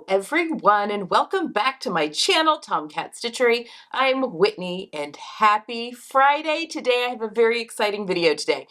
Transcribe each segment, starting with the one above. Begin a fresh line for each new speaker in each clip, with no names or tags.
Hello everyone and welcome back to my channel, Tomcat Stitchery. I'm Whitney and happy Friday. Today I have a very exciting video today.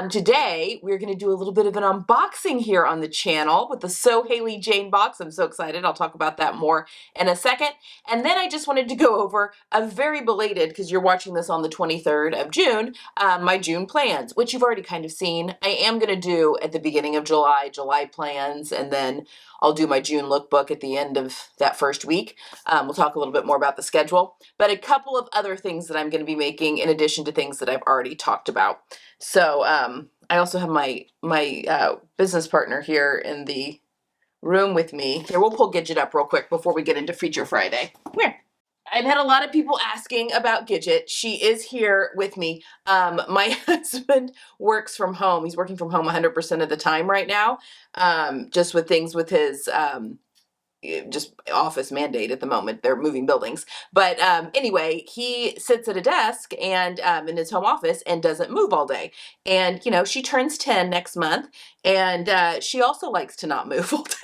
Today we're going to do a little bit of an unboxing here on the channel with the Sew Hayley Jane box. I'm so excited. I'll talk about that more in a second. And then I just wanted to go over a very belated, because you're watching this on the 23rd of June, my June plans, which you've already kind of seen. I am going to do at the beginning of July plans, and then I'll do my June lookbook at the end of that first week. We'll talk a little bit more about the schedule, but a couple of other things that I'm going to be making in addition to things that I've already talked about. So I also have my business partner here in the room with me. Here, we'll pull Gidget up real quick before we get into Feature Friday. Come here. I've had a lot of people asking about Gidget. She is here with me. My husband works from home. He's working from home 100% of the time right now, just with things with his just office mandate at the moment. They're moving buildings. But anyway, he sits at a desk and in his home office and doesn't move all day. And, you know, she turns 10 next month, and she also likes to not move all day.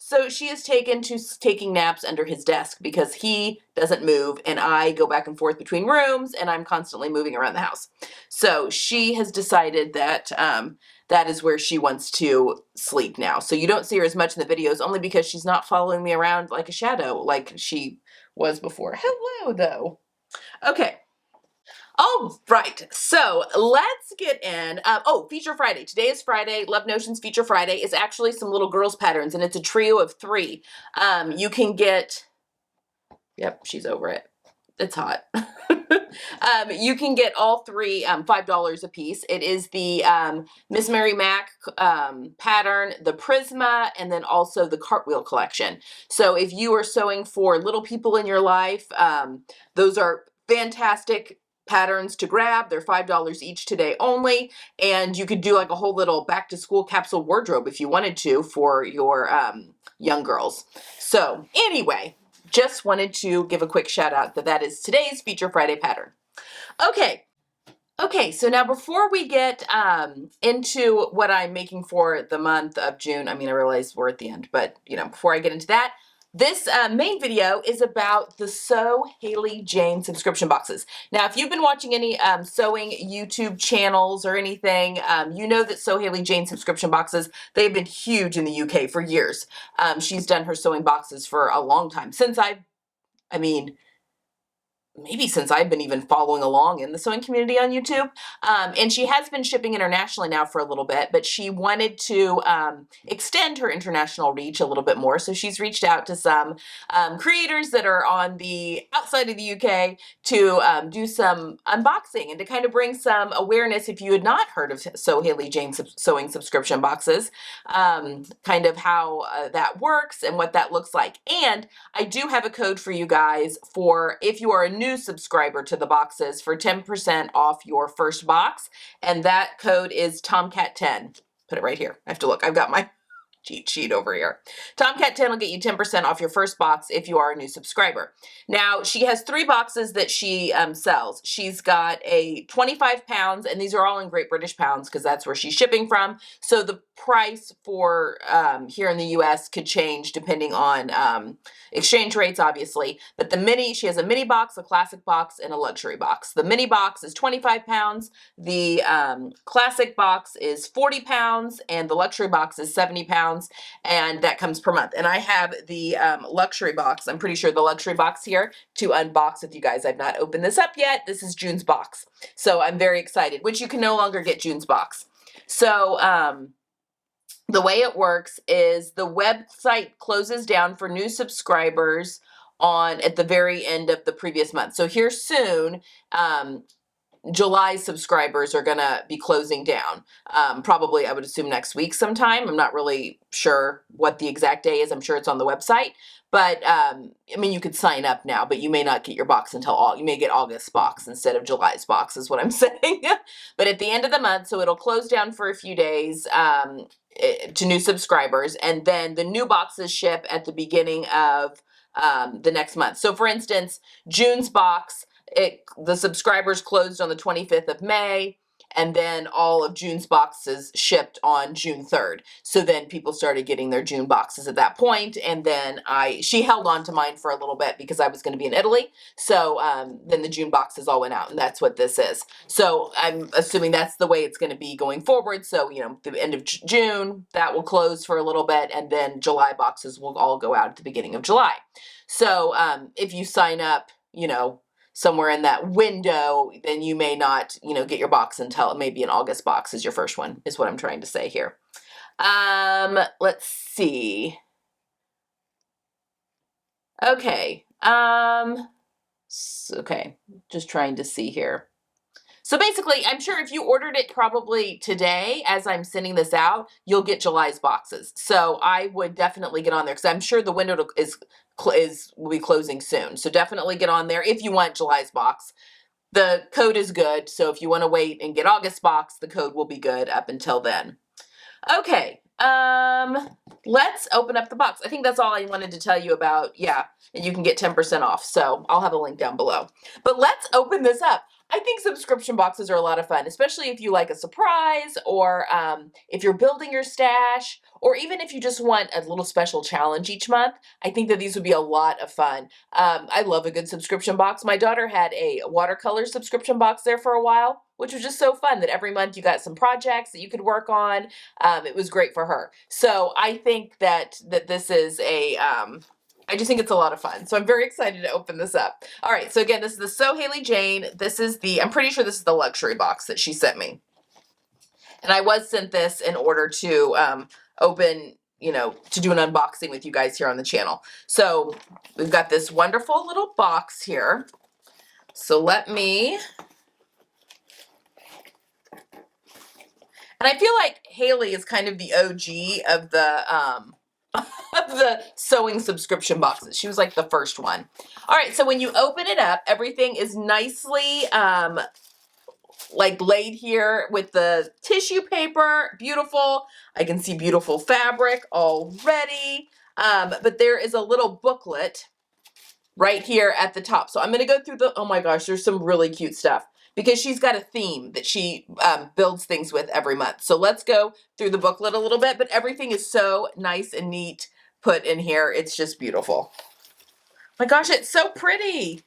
So she is taken to taking naps under his desk because he doesn't move, and I go back and forth between rooms, and I'm constantly moving around the house. So she has decided that that is where she wants to sleep now. So you don't see her as much in the videos, only because she's not following me around like a shadow like she was before. Hello, though. Okay. All right, so let's get in. Feature Friday. Today is Friday. Love Notions Feature Friday is actually some little girls patterns, and it's a trio of 3. You can get, yep, she's over it. It's hot. You can get all 3 $5 a piece. It is the Miss Mary Mac pattern, the Prisma, and then also the Cartwheel collection. So if you are sewing for little people in your life, those are fantastic patterns to grab. They're $5 each today only, and you could do like a whole little back to school capsule wardrobe if you wanted to for your young girls. So anyway, just wanted to give a quick shout out that is today's Feature Friday pattern. Okay, so now before we get into what I'm making for the month of June, I mean, I realize we're at the end, but you know, before I get into that, this main video is about the Sew Hayley Jane subscription boxes. Now, if you've been watching any sewing YouTube channels or anything, you know that Sew Hayley Jane subscription boxes, they've been huge in the UK for years. She's done her sewing boxes for a long time, since maybe since I've been even following along in the sewing community on YouTube. And she has been shipping internationally now for a little bit, but she wanted to extend her international reach a little bit more. So she's reached out to some creators that are on the outside of the UK to do some unboxing and to kind of bring some awareness, if you had not heard of Sew Hayley Jane sewing subscription boxes, kind of how that works and what that looks like. And I do have a code for you guys for if you are a new subscriber to the boxes for 10% off your first box, and that code is Tomcat10. Put it right here. I have to look. I've got my cheat sheet over here. Tomcat10 will get you 10% off your first box if you are a new subscriber. Now, she has 3 boxes that she sells. She's got a 25 pounds, and these are all in Great British pounds because that's where she's shipping from. So the price for here in the US could change depending on exchange rates, obviously. But she has a mini box, a classic box, and a luxury box. The mini box is 25 pounds. The classic box is 40 pounds, and the luxury box is 70 pounds. And that comes per month. And I have the luxury box. I'm pretty sure the luxury box here to unbox with you guys. I've not opened this up yet. This is June's box. So I'm very excited, which you can no longer get June's box. So the way it works is the website closes down for new subscribers at the very end of the previous month. So here soon, July subscribers are going to be closing down. Probably, I would assume next week sometime. I'm not really sure what the exact day is. I'm sure it's on the website. But, I mean, you could sign up now, but you may not get your box until you may get August's box instead of July's box is what I'm saying. But at the end of the month, so it'll close down for a few days to new subscribers. And then the new boxes ship at the beginning of the next month. So, for instance, June's box, the subscribers closed on the 25th of May, and then all of June's boxes shipped on June 3rd. So then people started getting their June boxes at that point, and then she held on to mine for a little bit because I was going to be in Italy. So then the June boxes all went out, and that's what this is. So I'm assuming that's the way it's going to be going forward. So, you know, the end of June, that will close for a little bit, and then July boxes will all go out at the beginning of July. So if you sign up, you know, somewhere in that window, then you may not, you know, get your box until maybe an August box is your first one, is what I'm trying to say here. Let's see. Okay. Okay, just trying to see here. So basically, I'm sure if you ordered it probably today, as I'm sending this out, you'll get July's boxes. So I would definitely get on there because I'm sure the window will be closing soon. So definitely get on there if you want July's box. The code is good. So if you want to wait and get August box, the code will be good up until then. Okay. Let's open up the box. I think that's all I wanted to tell you about. Yeah, and you can get 10% off. So I'll have a link down below. But let's open this up. I think subscription boxes are a lot of fun, especially if you like a surprise, or if you're building your stash, or even if you just want a little special challenge each month. I think that these would be a lot of fun. I love a good subscription box. My daughter had a watercolor subscription box there for a while, which was just so fun that every month you got some projects that you could work on. It was great for her. So I think that this is I just think it's a lot of fun. So I'm very excited to open this up. All right, so again, this is the So Hayley Jane. This is I'm pretty sure this is the luxury box that she sent me. And I was sent this in order to open, you know, to do an unboxing with you guys here on the channel. So we've got this wonderful little box here. So let me... And I feel like Hayley is kind of the OG of the sewing subscription boxes. She was like the first one. All right, so when you open it up, everything is nicely like laid here with the tissue paper. Beautiful. I can see beautiful fabric already. But there is a little booklet right here at the top. So I'm going to go through oh my gosh, there's some really cute stuff, because she's got a theme that she builds things with every month. So let's go through the booklet a little bit, but everything is so nice and neat put in here. It's just beautiful. My gosh, it's so pretty.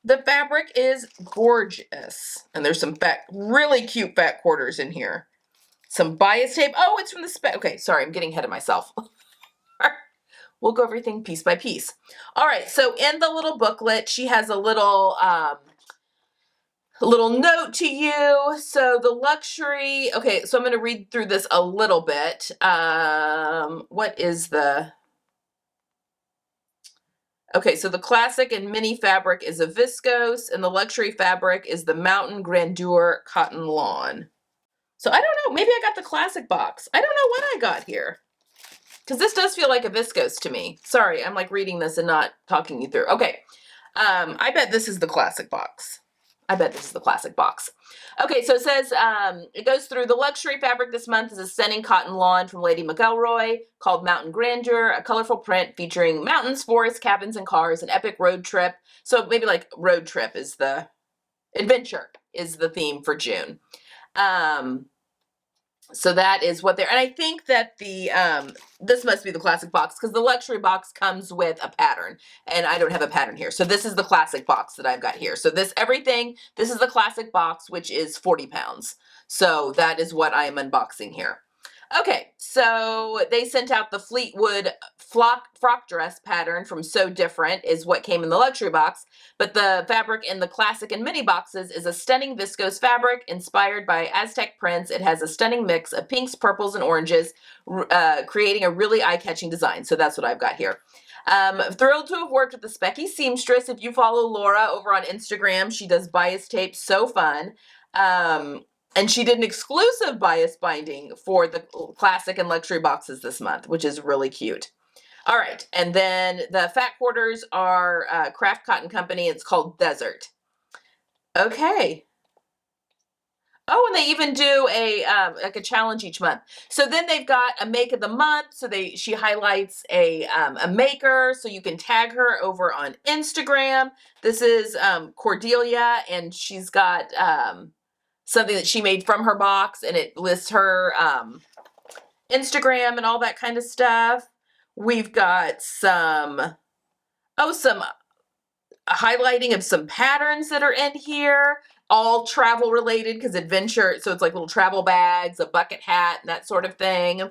The fabric is gorgeous. And there's some really cute back quarters in here. Some bias tape. Oh, it's from the spec. Okay, sorry, I'm getting ahead of myself. We'll go everything piece by piece. All right, so in the little booklet, she has a little note to you. So the luxury, okay, so I'm going to read through this a little bit. What is the... Okay, so the classic and mini fabric is a viscose, and the luxury fabric is the Mountain Grandeur Cotton Lawn. So I don't know, maybe I got the classic box. I don't know what I got here, because this does feel like a viscose to me. Sorry, I'm like reading this and not talking you through. Okay, I bet this is the classic box. I bet this is the classic box. Okay, so it says, it goes through the luxury fabric this month is a stunning cotton lawn from Lady McElroy called Mountain Grandeur, a colorful print featuring mountains, forests, cabins, and cars, an epic road trip. So maybe like road trip is the adventure is the theme for June. So that is what and I think that this must be the classic box, because the luxury box comes with a pattern, and I don't have a pattern here. So this is the classic box that I've got here. So this is the classic box, which is 40 pounds. So that is what I am unboxing here. Okay, so they sent out the Fleetwood frock dress pattern from So Different is what came in the luxury box, but the fabric in the classic and mini boxes is a stunning viscose fabric inspired by Aztec prints. It has a stunning mix of pinks, purples, and oranges, creating a really eye-catching design. So that's what I've got here. Thrilled to have worked with the Specky seamstress. If you follow Laura over on Instagram, she does bias tape, so fun. And she did an exclusive bias binding for the classic and luxury boxes this month, which is really cute. All right, and then the fat quarters are Craft Cotton Company. It's called Desert. Okay. Oh, and they even do like a challenge each month. So then they've got a make of the month. So she highlights a maker, so you can tag her over on Instagram. This is Cordelia, and she's got something that she made from her box, and it lists her Instagram and all that kind of stuff. We've got some highlighting of some patterns that are in here, all travel related because adventure, so it's like little travel bags, a bucket hat, and that sort of thing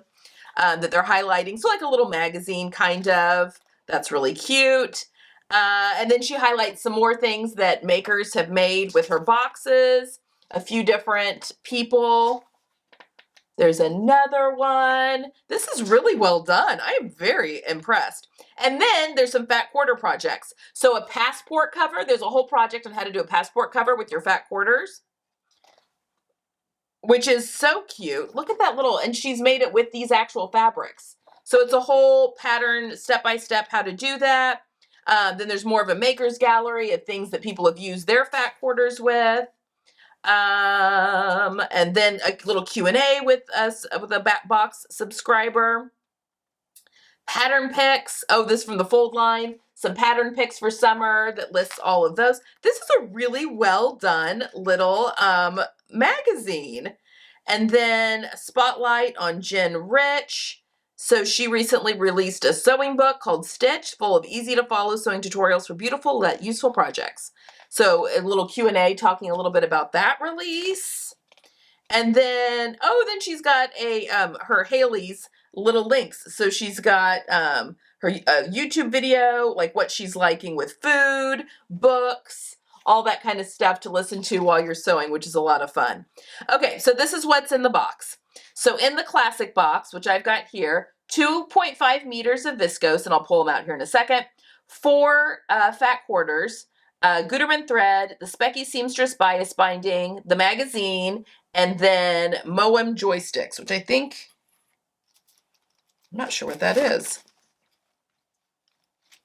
that they're highlighting. So like a little magazine kind of. That's really cute. And then she highlights some more things that makers have made with her boxes, a few different people. There's another one. This is really well done. I am very impressed. And then there's some fat quarter projects. So a passport cover, there's a whole project on how to do a passport cover with your fat quarters, which is so cute. Look at that little, and she's made it with these actual fabrics. So it's a whole pattern, step-by-step how to do that. Then there's more of a maker's gallery of things that people have used their fat quarters with. And then a little Q&A with us, with a back box subscriber. Pattern picks. Oh, this from the fold line. Some pattern picks for summer that lists all of those. This is a really well done little magazine. And then a spotlight on Jen Rich. So she recently released a sewing book called Stitch, full of easy to follow sewing tutorials for beautiful yet useful projects. So a little Q&A talking a little bit about that release. And then, oh, then she's got a her Hayley's little links. So she's got her YouTube video, like what she's liking with food, books, all that kind of stuff to listen to while you're sewing, which is a lot of fun. Okay, so this is what's in the box. So in the classic box, which I've got here, 2.5 meters of viscose, and I'll pull them out here in a second, 4 fat quarters, Gutermann thread, the Specky Seamstress bias binding, the magazine, and then Moem joysticks, which I think, I'm not sure what that is.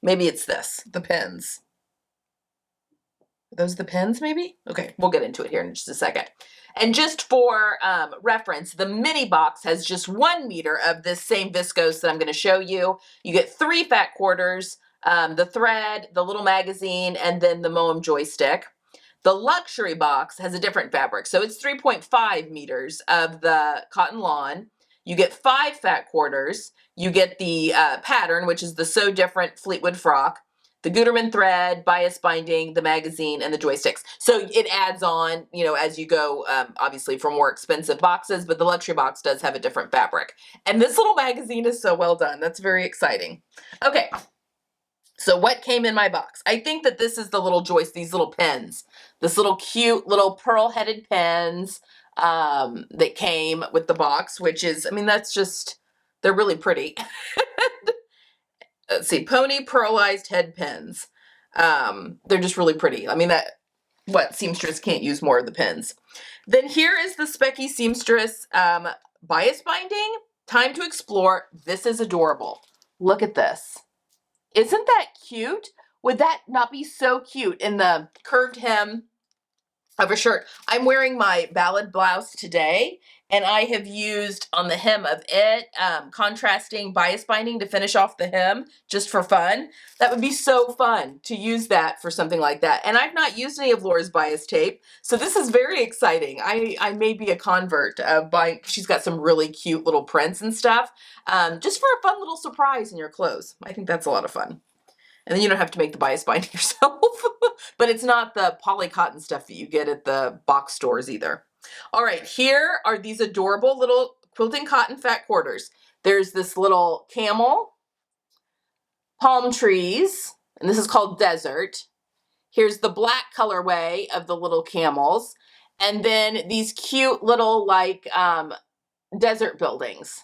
Maybe it's this, the pens. Are those the pens, maybe? Okay, we'll get into it here in just a second. And just for reference, the mini box has just 1 meter of this same viscose that I'm going to show you. You get 3 fat quarters, the thread, the little magazine, and then the Moem joystick. The luxury box has a different fabric. So it's 3.5 meters of the cotton lawn. You get 5 fat quarters. You get the pattern, which is the So Different Fleetwood frock, the Gutermann thread, bias binding, the magazine, and the joysticks. So it adds on, you know, as you go, obviously for more expensive boxes, but the luxury box does have a different fabric. And this little magazine is so well done. That's very exciting. Okay. So what came in my box? I think that this is the little these little pens, this little cute little pearl-headed pens that came with the box, which is, I mean, that's just, they're really pretty. Let's see, pony pearlized head pens. They're just really pretty. I mean, what seamstress can't use more of the pens. Then here is the Specky Seamstress bias binding. Time to explore. This is adorable. Look at this. Isn't that cute? Would that not be so cute in the curved hem of a shirt? I'm wearing my ballad blouse today, and I have used on the hem of it contrasting bias binding to finish off the hem just for fun. That would be so fun to use that for something like that. And I've not used any of Laura's bias tape, so this is very exciting. I may be a convert of buying. She's got some really cute little prints and stuff, just for a fun little surprise in your clothes. I think that's a lot of fun. And then you don't have to make the bias binding yourself, but it's not the poly cotton stuff that you get at the box stores either. All right, here are these adorable little quilting cotton fat quarters. There's this little camel, palm trees, and this is called Desert. Here's the black colorway of the little camels, and then these cute little like desert buildings.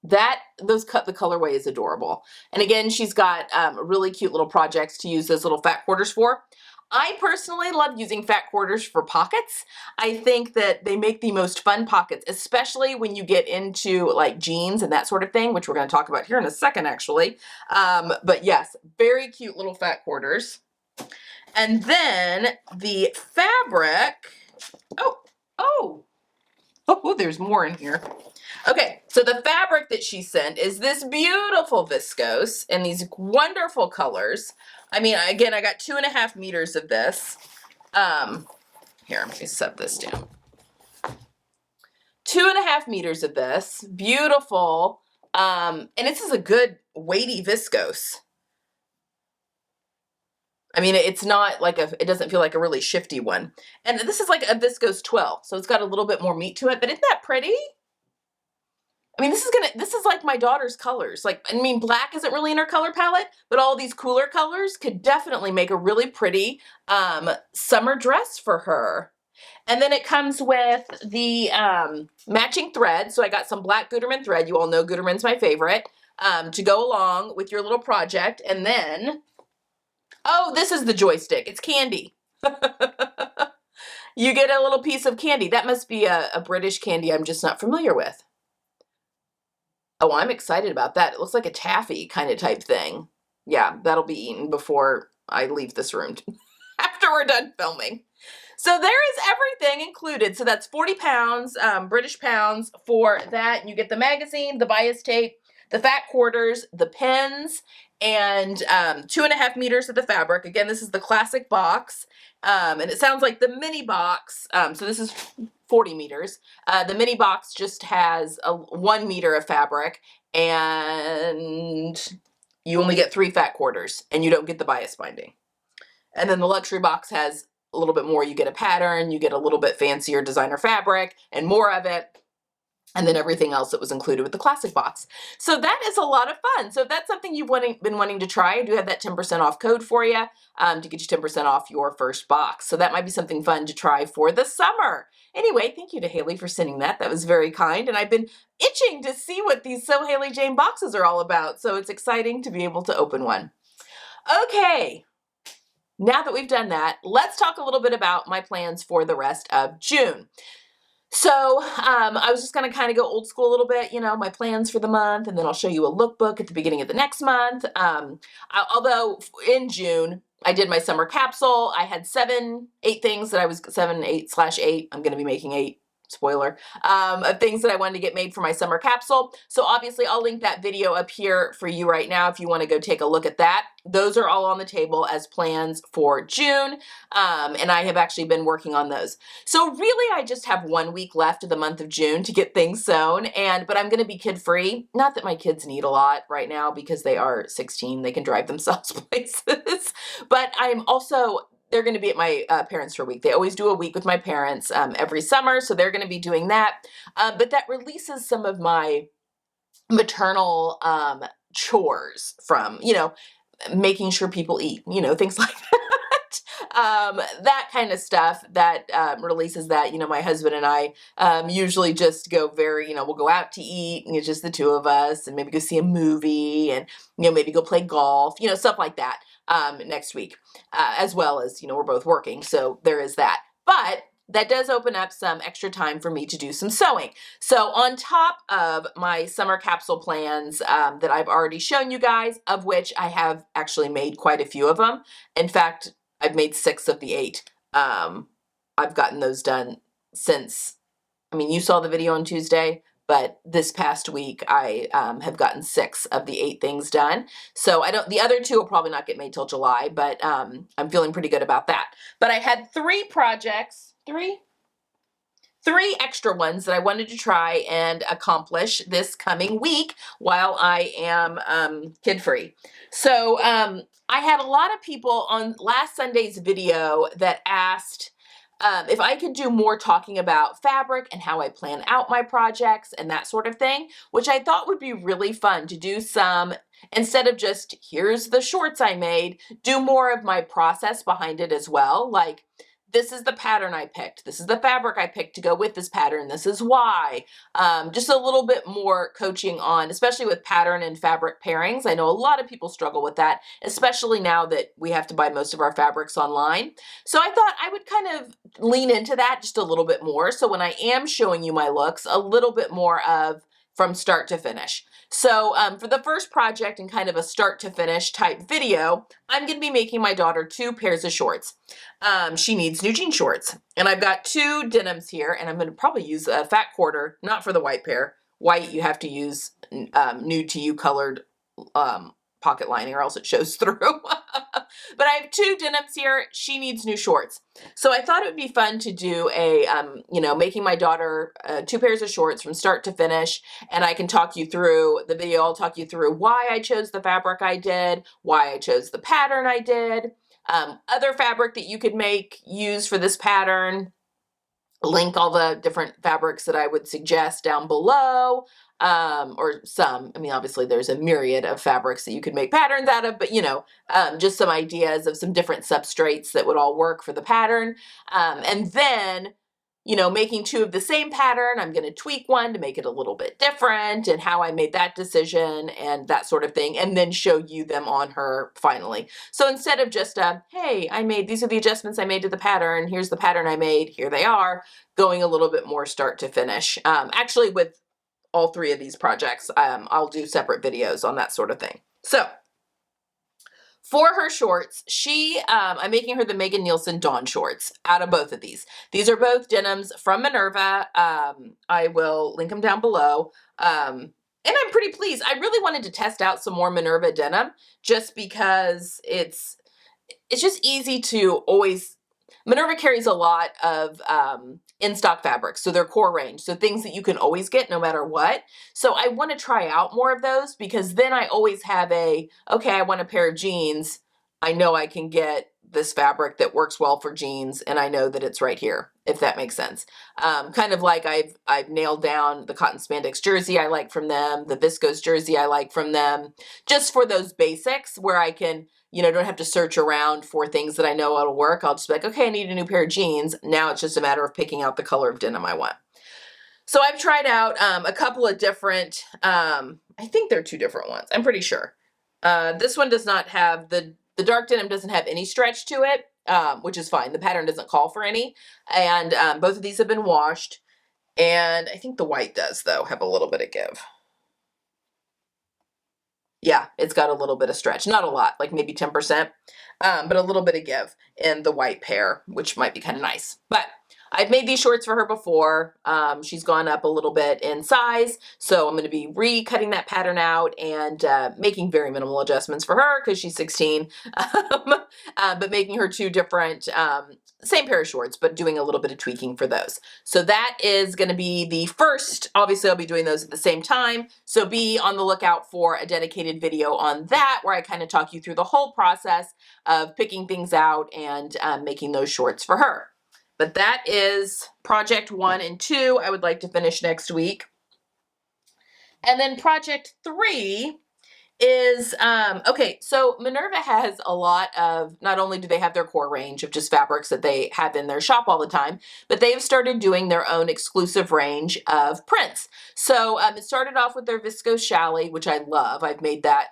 The colorway is adorable. And again, she's got really cute little projects to use those little fat quarters for. I personally love using fat quarters for pockets. I think that they make the most fun pockets, especially when you get into like jeans and that sort of thing, which we're going to talk about here in a second, actually. But yes, very cute little fat quarters. And then the fabric, oh, there's more in here. Okay, so the fabric that she sent is this beautiful viscose in these wonderful colors. I mean, again, I got 2.5 meters of this. Here, let me set this down. 2.5 meters of this, beautiful, and this is a good weighty viscose. I mean, it's not like it doesn't feel like a really shifty one. And this is like a viscose 12, so it's got a little bit more meat to it, but isn't that pretty? I mean, this is like my daughter's colors. Like, I mean, black isn't really in her color palette, but all these cooler colors could definitely make a really pretty summer dress for her. And then it comes with the matching thread. So I got some black Gutermann thread. You all know Gutermann's my favorite, to go along with your little project. And then, oh, this is the joystick. It's candy. You get a little piece of candy. That must be a British candy I'm just not familiar with. Oh, I'm excited about that. It looks like a taffy kind of type thing. Yeah, that'll be eaten before I leave this room after we're done filming. So there is everything included. So that's 40 pounds, British pounds for that. And you get the magazine, the bias tape, the fat quarters, the pins, and 2.5 meters of the fabric. Again, this is the classic box. And it sounds like the mini box. So this is 40 meters. The mini box just has 1 meter of fabric, and you only get 3 fat quarters, and you don't get the bias binding. And then the luxury box has a little bit more. You get a pattern, you get a little bit fancier designer fabric and more of it, and then everything else that was included with the classic box. So that is a lot of fun. So if that's something you've been wanting to try, I do have that 10% off code for you to get you 10% off your first box. So that might be something fun to try for the summer. Anyway, thank you to Hayley for sending that. That was very kind. And I've been itching to see what these So Hayley Jane boxes are all about. So it's exciting to be able to open one. Okay. Now that we've done that, let's talk a little bit about my plans for the rest of June. So I was just going to kind of go old school a little bit, you know, my plans for the month, and then I'll show you a lookbook at the beginning of the next month. Although in June, I did my summer capsule. I had 8 things that I was 8/8. I'm going to be making 8. Spoiler, of things that I wanted to get made for my summer capsule. So obviously I'll link that video up here for you right now if you want to go take a look at that. Those are all on the table as plans for June, and I have actually been working on those. So really I just have 1 week left of the month of June to get things sewn, but I'm going to be kid-free. Not that my kids need a lot right now because they are 16, they can drive themselves places, but they're going to be at my parents for a week. They always do a week with my parents every summer, so they're going to be doing that. But that releases some of my maternal chores from, you know, making sure people eat, you know, things like that. That kind of stuff that releases that. You know, my husband and I usually just go we'll go out to eat, and it's just the two of us, and maybe go see a movie, and, you know, maybe go play golf, you know, stuff like that. Next week, as well as, you know, we're both working, so there is that. But that does open up some extra time for me to do some sewing. So on top of my summer capsule plans that I've already shown you guys, of which I have actually made quite a few of them. In fact, I've made 6 of the 8. I've gotten those done since, I mean, you saw the video on Tuesday, but this past week I have gotten 6 of the 8 things done. So the other 2 will probably not get made till July, but I'm feeling pretty good about that. But I had 3 projects, 3 extra ones that I wanted to try and accomplish this coming week while I am kid-free. So I had a lot of people on last Sunday's video that asked if I could do more talking about fabric and how I plan out my projects and that sort of thing, which I thought would be really fun to do some, instead of just, here's the shorts I made, do more of my process behind it as well. Like, this is the pattern I picked. This is the fabric I picked to go with this pattern. This is why. Just a little bit more coaching on, especially with pattern and fabric pairings. I know a lot of people struggle with that, especially now that we have to buy most of our fabrics online. So I thought I would kind of lean into that just a little bit more. So when I am showing you my looks, a little bit more of from start to finish. So for the first project and kind of a start to finish type video, I'm going to be making my daughter 2 pairs of shorts. She needs new jean shorts, and I've got 2 denims here, and I'm going to probably use a fat quarter, not for the white pair. White, you have to use nude to you colored pocket lining, or else it shows through. But I have 2 denims here. She needs new shorts. So I thought it would be fun to do a, making my daughter 2 pairs of shorts from start to finish. And I can talk you through the video. I'll talk you through why I chose the fabric I did, why I chose the pattern I did, other fabric that you could use for this pattern, link all the different fabrics that I would suggest down below, or some. I mean, obviously there's a myriad of fabrics that you could make patterns out of, but just some ideas of some different substrates that would all work for the pattern. And then, making 2 of the same pattern, I'm going to tweak one to make it a little bit different, and how I made that decision and that sort of thing, and then show you them on her finally. So instead of just, hey, these are the adjustments I made to the pattern, here's the pattern I made, here they are, going a little bit more start to finish. Actually, with all 3 of these projects, I'll do separate videos on that sort of thing. So for her shorts, I'm making her the Megan Nielsen Dawn shorts out of both of these. These are both denims from Minerva. I will link them down below. And I'm pretty pleased. I really wanted to test out some more Minerva denim just because it's just easy to always. Minerva carries a lot of in-stock fabrics, so their core range, so things that you can always get no matter what. So I want to try out more of those, because then I always have okay, I want a pair of jeans. I know I can get this fabric that works well for jeans, and I know that it's right here, if that makes sense. Kind of like I've nailed down the cotton spandex jersey I like from them, the viscose jersey I like from them, just for those basics where I can, don't have to search around for things that I know it'll work. I'll just be like, okay, I need a new pair of jeans. Now it's just a matter of picking out the color of denim I want. So I've tried out a couple of different, I think they're 2 different ones. I'm pretty sure. This one does not have, the dark denim doesn't have any stretch to it, which is fine. The pattern doesn't call for any. And both of these have been washed. And I think the white does, though, have a little bit of give. Yeah, it's got a little bit of stretch. Not a lot, like maybe 10%, but a little bit of give in the white pair, which might be kind of nice. But I've made these shorts for her before. She's gone up a little bit in size, so I'm going to be recutting that pattern out and making very minimal adjustments for her because she's 16, but making her 2 different, same pair of shorts, but doing a little bit of tweaking for those. So that is going to be the first. Obviously, I'll be doing those at the same time, so be on the lookout for a dedicated video on that, where I kind of talk you through the whole process of picking things out and making those shorts for her. But that is project 1 and 2. I would like to finish next week. And then project 3 is, okay, so Minerva has a lot of, not only do they have their core range of just fabrics that they have in their shop all the time, but they've started doing their own exclusive range of prints. So it started off with their viscose challis, which I love. I've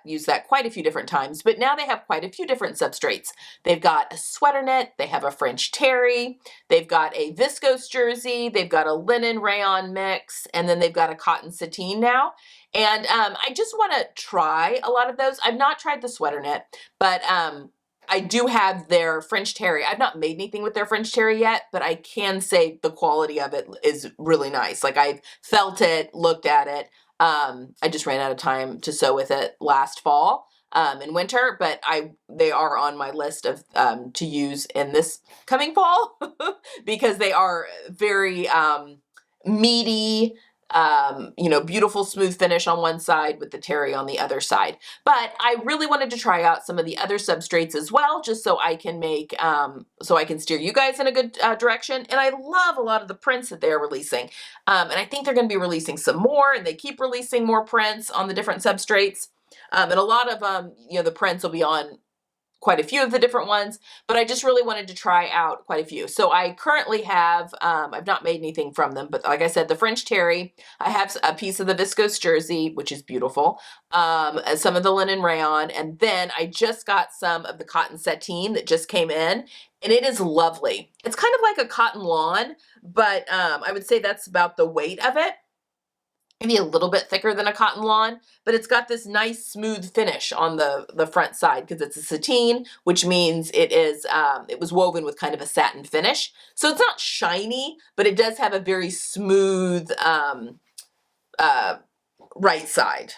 used that quite a few different times, but now they have quite a few different substrates. They've got a sweater knit, they have a French terry, they've got a viscose jersey, they've got a linen rayon mix, and then they've got a cotton sateen now. And I just want to try a lot of those. I've not tried the sweater knit, but I do have their French terry. I've not made anything with their French terry yet, but I can say the quality of it is really nice. Like, I've felt it, looked at it. I just ran out of time to sew with it last fall and winter, but they are on my list of to use in this coming fall because they are very meaty, beautiful smooth finish on one side with the terry on the other side. But I really wanted to try out some of the other substrates as well, just so I can steer you guys in a good direction. And I love a lot of the prints that they're releasing. And I think they're going to be releasing some more, and they keep releasing more prints on the different substrates. And a lot of the prints will be on quite a few of the different ones, but I just really wanted to try out quite a few. So I currently have, I've not made anything from them, but like I said, the French terry, I have a piece of the viscose jersey, which is beautiful, some of the linen rayon, and then I just got some of the cotton sateen that just came in, and it is lovely. It's kind of like a cotton lawn, but I would say that's about the weight of it. Maybe a little bit thicker than a cotton lawn, but it's got this nice smooth finish on the front side because it's a sateen, which means it was woven with kind of a satin finish. So it's not shiny, but it does have a very smooth right side.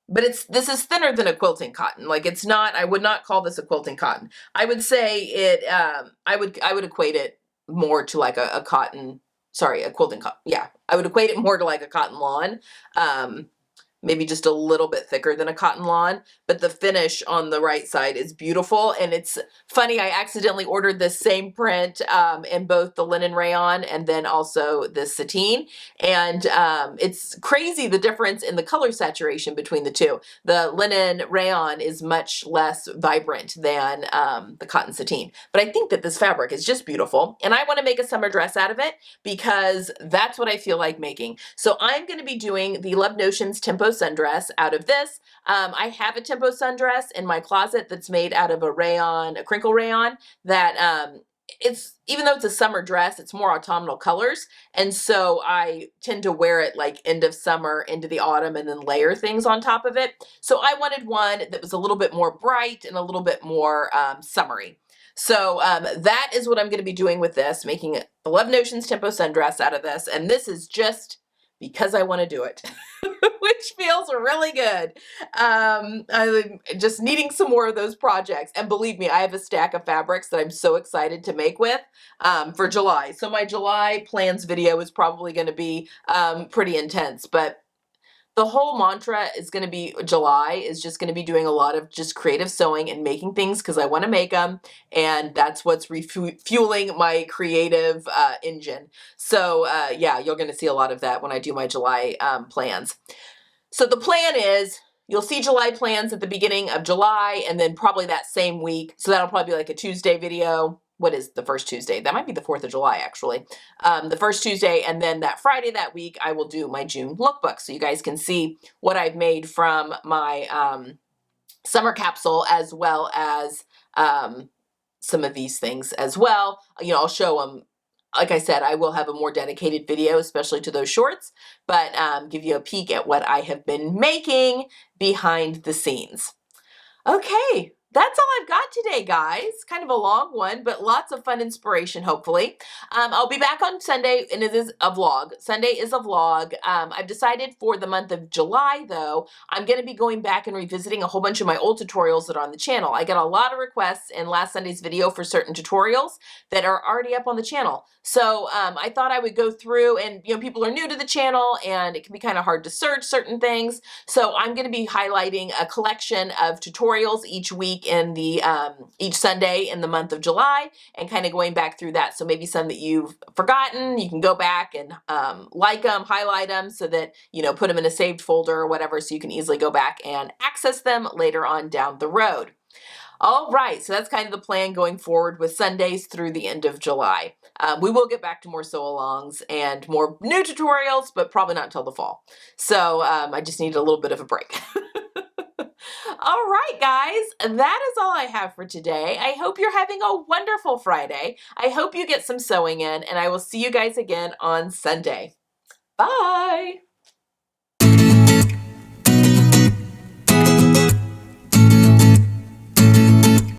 but this is thinner than a quilting cotton. Like it's not, I would not call this a quilting cotton. I would say it, I would equate it more to like a cotton, sorry, a quilting cotton. Yeah, I would equate it more to like a cotton lawn. Maybe just a little bit thicker than a cotton lawn, but the finish on the right side is beautiful. And it's funny, I accidentally ordered this same print in both the linen rayon and then also the sateen. And it's crazy the difference in the color saturation between the two. The linen rayon is much less vibrant than the cotton sateen. But I think that this fabric is just beautiful. And I want to make a summer dress out of it because that's what I feel like making. So I'm going to be doing the Love Notions Tempo Sundress out of this. I have a Tempo Sundress in my closet that's made out of a rayon, a crinkle rayon that it's, even though it's a summer dress, it's more autumnal colors. And so I tend to wear it like end of summer into the autumn and then layer things on top of it. So I wanted one that was a little bit more bright and a little bit more summery. So that is what I'm going to be doing with this, making the Love Notions Tempo Sundress out of this. And this is just because I want to do it, which feels really good. I'm just needing some more of those projects. And believe me, I have a stack of fabrics that I'm so excited to make with for July. So my July plans video is probably going to be pretty intense, but the whole mantra is going to be July is just going to be doing a lot of just creative sewing and making things because I want to make them. And that's what's refueling my creative engine. So yeah, you're going to see a lot of that when I do my July plans. So the plan is you'll see July plans at the beginning of July and then probably that same week. So that'll probably be like a Tuesday video. What is the first Tuesday? That might be the 4th of July, actually. The first Tuesday, and then that Friday that week, I will do my June lookbook. So you guys can see what I've made from my summer capsule, as well as some of these things as well. You know, I'll show them. Like I said, I will have a more dedicated video, especially to those shorts, but give you a peek at what I have been making behind the scenes. Okay, that's all I've got today, guys. Kind of a long one, but lots of fun inspiration, hopefully. I'll be back on Sunday, and it is a vlog. Sunday is a vlog. I've decided for the month of July, though, I'm going to be going back and revisiting a whole bunch of my old tutorials that are on the channel. I got a lot of requests in last Sunday's video for certain tutorials that are already up on the channel. So I thought I would go through, and you know, people are new to the channel, and it can be kind of hard to search certain things. So I'm going to be highlighting a collection of tutorials each week in the each Sunday in the month of July, and kind of going back through that. So maybe some that you've forgotten, you can go back and like them, highlight them, so that, you know, put them in a saved folder or whatever, so you can easily go back and access them later on down the road. All right, so that's kind of the plan going forward with Sundays through the end of July. We will get back to more sew-alongs and more new tutorials, but probably not until the fall. So I just need a little bit of a break. All right, guys, that is all I have for today. I hope you're having a wonderful Friday. I hope you get some sewing in, and I will see you guys again on Sunday. Bye.